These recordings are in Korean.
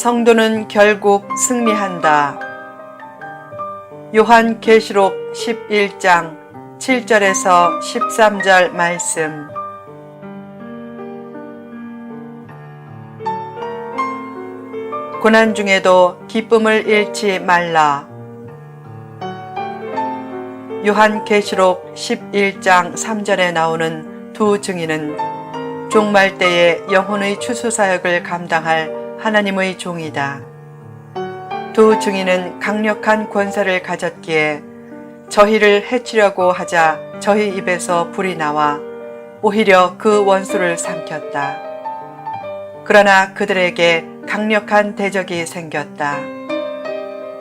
성도는 결국 승리한다. 요한계시록 11장 7절에서 13절 말씀. 고난 중에도 기쁨을 잃지 말라. 요한계시록 11장 3절에 나오는 두 증인은 종말 때에 영혼의 추수사역을 감당할 하나님의 종이다. 두 증인은 강력한 권세를 가졌기에 저희를 해치려고 하자 저희 입에서 불이 나와 오히려 그 원수를 삼켰다. 그러나 그들에게 강력한 대적이 생겼다.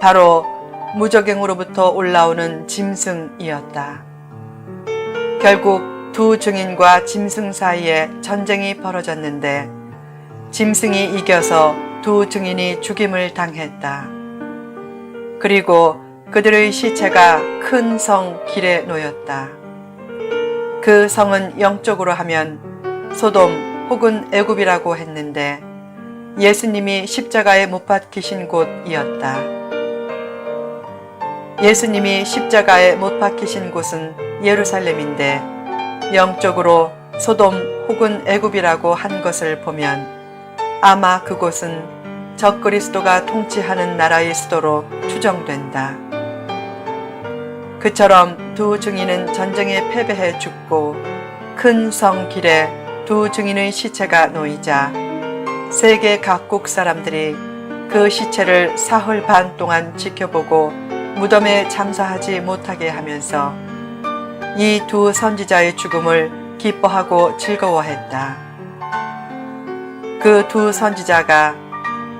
바로 무저갱으로부터 올라오는 짐승이었다. 결국 두 증인과 짐승 사이에 전쟁이 벌어졌는데 짐승이 이겨서 두 증인이 죽임을 당했다. 그리고 그들의 시체가 큰 성 길에 놓였다. 그 성은 영적으로 하면 소돔 혹은 애굽이라고 했는데 예수님이 십자가에 못 박히신 곳이었다. 예수님이 십자가에 못 박히신 곳은 예루살렘인데 영적으로 소돔 혹은 애굽이라고 한 것을 보면 아마 그곳은 적그리스도가 통치하는 나라의 수도로 추정된다. 그처럼 두 증인은 전쟁에 패배해 죽고 큰 성 길에 두 증인의 시체가 놓이자 세계 각국 사람들이 그 시체를 사흘 반 동안 지켜보고 무덤에 장사하지 못하게 하면서 이 두 선지자의 죽음을 기뻐하고 즐거워했다. 그 두 선지자가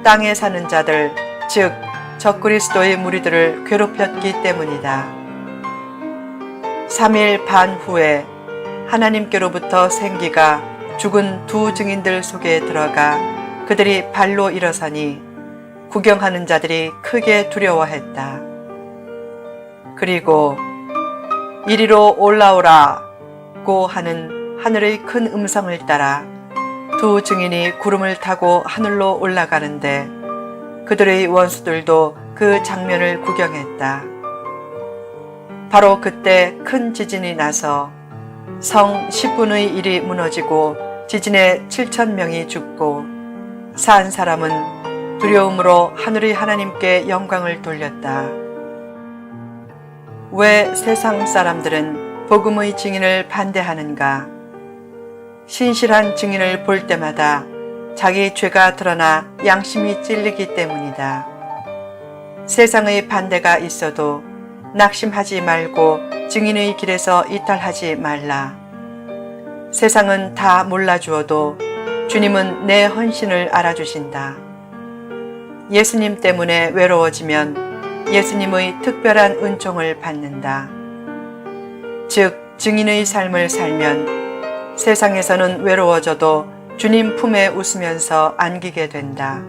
땅에 사는 자들, 즉 적그리스도의 무리들을 괴롭혔기 때문이다. 3일 반 후에 하나님께로부터 생기가 죽은 두 증인들 속에 들어가 그들이 발로 일어서니 구경하는 자들이 크게 두려워했다. 그리고 이리로 올라오라고 하는 하늘의 큰 음성을 따라 두 증인이 구름을 타고 하늘로 올라가는데 그들의 원수들도 그 장면을 구경했다. 바로 그때 큰 지진이 나서 성 10분의 1이 무너지고 지진에 7,000명이 죽고 산 사람은 두려움으로 하늘의 하나님께 영광을 돌렸다. 왜 세상 사람들은 복음의 증인을 반대하는가? 신실한 증인을 볼 때마다 자기 죄가 드러나 양심이 찔리기 때문이다. 세상의 반대가 있어도 낙심하지 말고 증인의 길에서 이탈하지 말라. 세상은 다 몰라주어도 주님은 내 헌신을 알아주신다. 예수님 때문에 외로워지면 예수님의 특별한 은총을 받는다. 즉 증인의 삶을 살면 세상에서는 외로워져도 주님 품에 웃으면서 안기게 된다.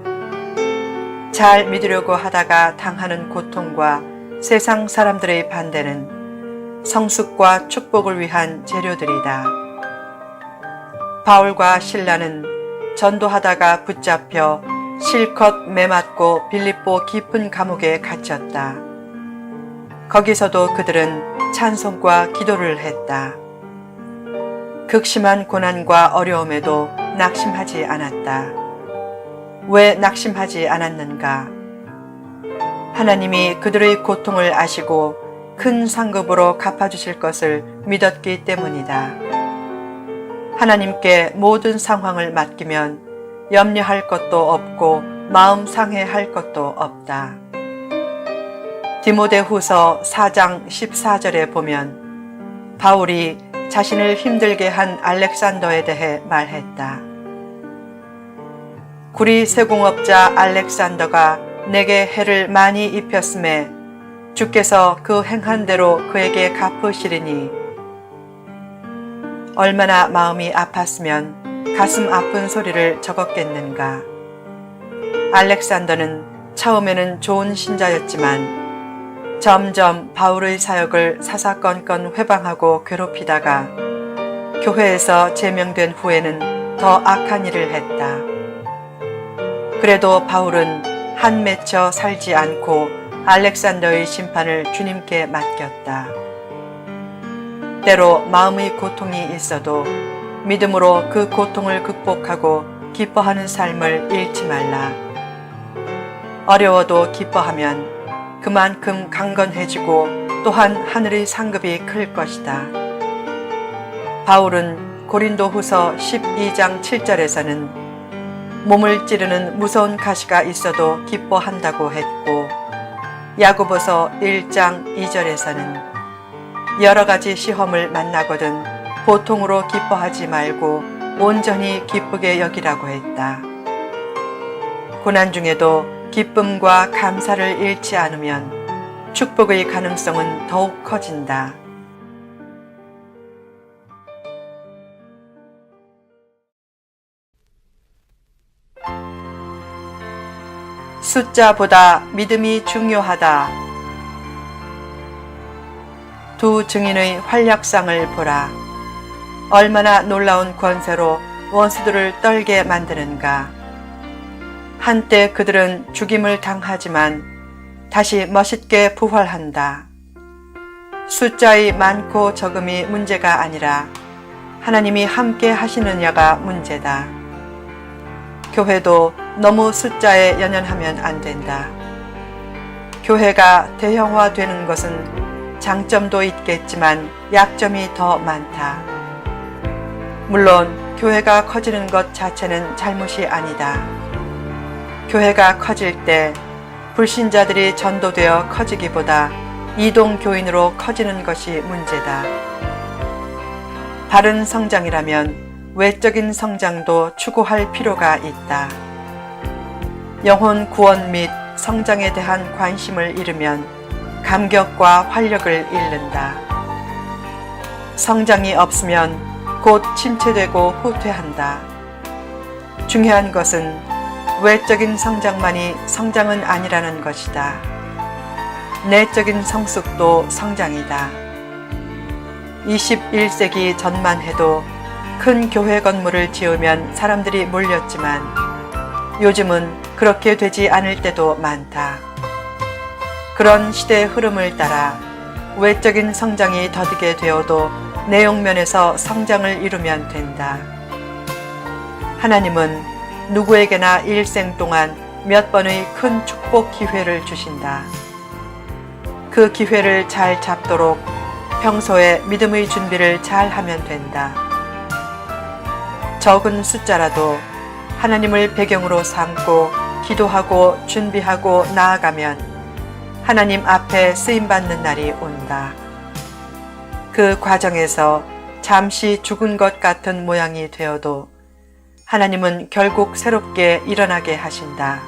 잘 믿으려고 하다가 당하는 고통과 세상 사람들의 반대는 성숙과 축복을 위한 재료들이다. 바울과 실라는 전도하다가 붙잡혀 실컷 매맞고 빌립보 깊은 감옥에 갇혔다. 거기서도 그들은 찬송과 기도를 했다. 극심한 고난과 어려움에도 낙심하지 않았다. 왜 낙심하지 않았는가? 하나님이 그들의 고통을 아시고 큰 상급으로 갚아주실 것을 믿었기 때문이다. 하나님께 모든 상황을 맡기면 염려할 것도 없고 마음 상해할 것도 없다. 디모데후서 4장 14절에 보면 바울이 자신을 힘들게 한 알렉산더에 대해 말했다. 구리 세공업자 알렉산더가 내게 해를 많이 입혔음에 주께서 그 행한 대로 그에게 갚으시리니 얼마나 마음이 아팠으면 가슴 아픈 소리를 적었겠는가. 알렉산더는 처음에는 좋은 신자였지만 점점 바울의 사역을 사사건건 회방하고 괴롭히다가 교회에서 제명된 후에는 더 악한 일을 했다. 그래도 바울은 한 맺혀 살지 않고 알렉산더의 심판을 주님께 맡겼다. 때로 마음의 고통이 있어도 믿음으로 그 고통을 극복하고 기뻐하는 삶을 잃지 말라. 어려워도 기뻐하면 그만큼 강건해지고 또한 하늘의 상급이 클 것이다. 바울은 고린도후서 12장 7절에서는 몸을 찌르는 무서운 가시가 있어도 기뻐한다고 했고, 야고보서 1장 2절에서는 여러 가지 시험을 만나거든 보통으로 기뻐하지 말고 온전히 기쁘게 여기라고 했다. 고난 중에도 기쁨과 감사를 잃지 않으면 축복의 가능성은 더욱 커진다. 숫자보다 믿음이 중요하다. 두 증인의 활약상을 보라. 얼마나 놀라운 권세로 원수들을 떨게 만드는가. 한때 그들은 죽임을 당하지만 다시 멋있게 부활한다. 숫자의 많고 적음이 문제가 아니라 하나님이 함께 하시느냐가 문제다. 교회도 너무 숫자에 연연하면 안 된다. 교회가 대형화되는 것은 장점도 있겠지만 약점이 더 많다. 물론 교회가 커지는 것 자체는 잘못이 아니다. 교회가 커질 때 불신자들이 전도되어 커지기보다 이동교인으로 커지는 것이 문제다. 바른 성장이라면 외적인 성장도 추구할 필요가 있다. 영혼 구원 및 성장에 대한 관심을 잃으면 감격과 활력을 잃는다. 성장이 없으면 곧 침체되고 후퇴한다. 중요한 것은 외적인 성장만이 성장은 아니라는 것이다. 내적인 성숙도 성장이다. 21세기 전만 해도 큰 교회 건물을 지으면 사람들이 몰렸지만 요즘은 그렇게 되지 않을 때도 많다. 그런 시대의 흐름을 따라 외적인 성장이 더디게 되어도 내용면에서 성장을 이루면 된다. 하나님은 누구에게나 일생 동안 몇 번의 큰 축복 기회를 주신다. 그 기회를 잘 잡도록 평소에 믿음의 준비를 잘 하면 된다. 적은 숫자라도 하나님을 배경으로 삼고 기도하고 준비하고 나아가면 하나님 앞에 쓰임받는 날이 온다. 그 과정에서 잠시 죽은 것 같은 모양이 되어도 하나님은 결국 새롭게 일어나게 하신다.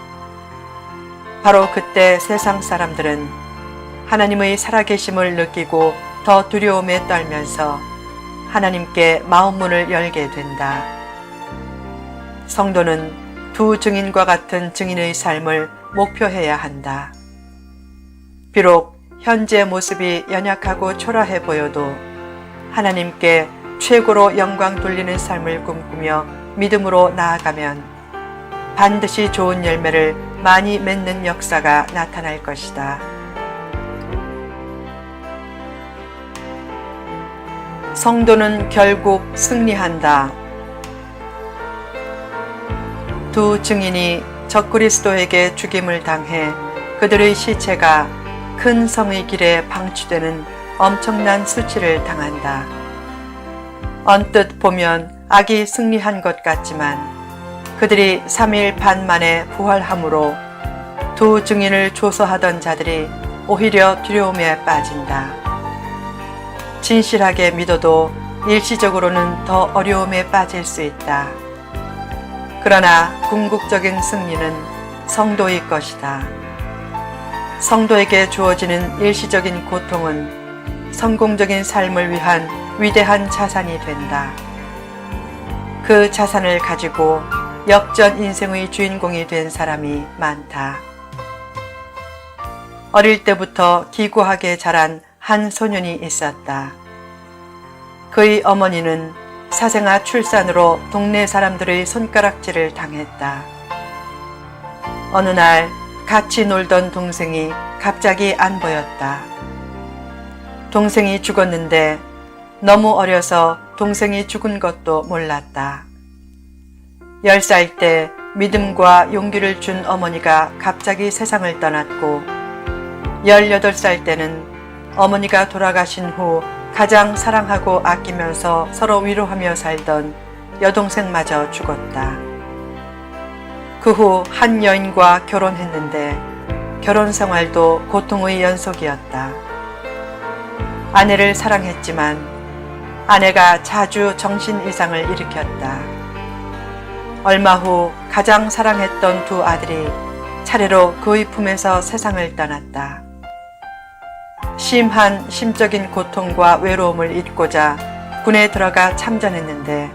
바로 그때 세상 사람들은 하나님의 살아계심을 느끼고 더 두려움에 떨면서 하나님께 마음문을 열게 된다. 성도는 두 증인과 같은 증인의 삶을 목표해야 한다. 비록 현재 모습이 연약하고 초라해 보여도 하나님께 최고로 영광 돌리는 삶을 꿈꾸며 믿음으로 나아가면 반드시 좋은 열매를 많이 맺는 역사가 나타날 것이다. 성도는 결국 승리한다. 두 증인이 적그리스도에게 죽임을 당해 그들의 시체가 큰 성의 길에 방치되는 엄청난 수치를 당한다. 언뜻 보면 악이 승리한 것 같지만 그들이 3일 반 만에 부활함으로 두 증인을 조소하던 자들이 오히려 두려움에 빠진다. 진실하게 믿어도 일시적으로는 더 어려움에 빠질 수 있다. 그러나 궁극적인 승리는 성도의 것이다. 성도에게 주어지는 일시적인 고통은 성공적인 삶을 위한 위대한 자산이 된다. 그 자산을 가지고 역전 인생의 주인공이 된 사람이 많다. 어릴 때부터 기구하게 자란 한 소년이 있었다. 그의 어머니는 사생아 출산으로 동네 사람들의 손가락질을 당했다. 어느 날 같이 놀던 동생이 갑자기 안 보였다. 동생이 죽었는데 너무 어려서 동생이 죽은 것도 몰랐다. 10살 때 믿음과 용기를 준 어머니가 갑자기 세상을 떠났고 18살 때는 어머니가 돌아가신 후 가장 사랑하고 아끼면서 서로 위로하며 살던 여동생마저 죽었다. 그 후 한 여인과 결혼했는데 결혼 생활도 고통의 연속이었다. 아내를 사랑했지만 아내가 자주 정신 이상을 일으켰다. 얼마 후 가장 사랑했던 두 아들이 차례로 그의 품에서 세상을 떠났다. 심한 심적인 고통과 외로움을 잊고자 군에 들어가 참전했는데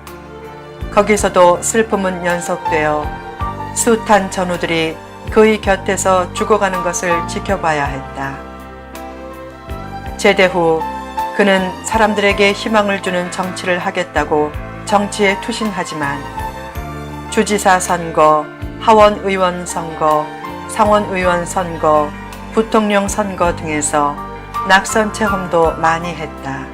거기서도 슬픔은 연속되어 숱한 전우들이 그의 곁에서 죽어가는 것을 지켜봐야 했다. 제대 후 그는 사람들에게 희망을 주는 정치를 하겠다고 정치에 투신하지만 주지사 선거, 하원의원 선거, 상원의원 선거, 부통령 선거 등에서 낙선 체험도 많이 했다.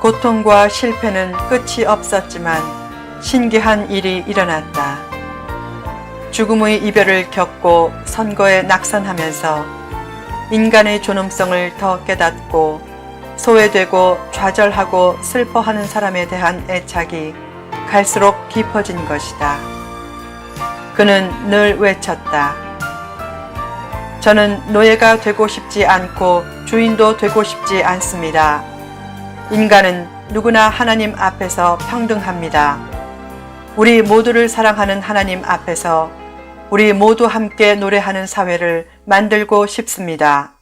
고통과 실패는 끝이 없었지만 신기한 일이 일어났다. 죽음의 이별을 겪고 선거에 낙선하면서 인간의 존엄성을 더 깨닫고 소외되고 좌절하고 슬퍼하는 사람에 대한 애착이 갈수록 깊어진 것이다. 그는 늘 외쳤다. 저는 노예가 되고 싶지 않고 주인도 되고 싶지 않습니다. 인간은 누구나 하나님 앞에서 평등합니다. 우리 모두를 사랑하는 하나님 앞에서 우리 모두 함께 노래하는 사회를 만들고 싶습니다.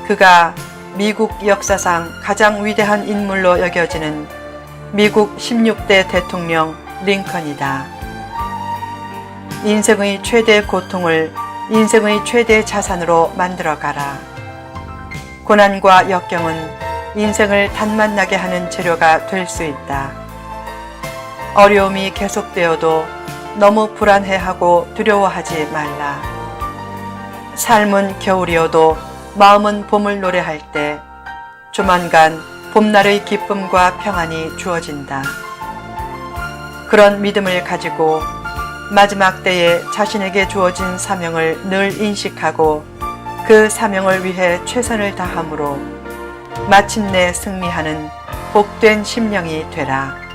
그가 미국 역사상 가장 위대한 인물로 여겨지는 미국 16대 대통령 링컨이다. 인생의 최대 고통을 인생의 최대 자산으로 만들어가라. 고난과 역경은 인생을 단맛나게 하는 재료가 될 수 있다. 어려움이 계속되어도 너무 불안해하고 두려워하지 말라. 삶은 겨울이어도 마음은 봄을 노래할 때 조만간 봄날의 기쁨과 평안이 주어진다. 그런 믿음을 가지고 마지막 때에 자신에게 주어진 사명을 늘 인식하고 그 사명을 위해 최선을 다함으로 마침내 승리하는 복된 심령이 되라.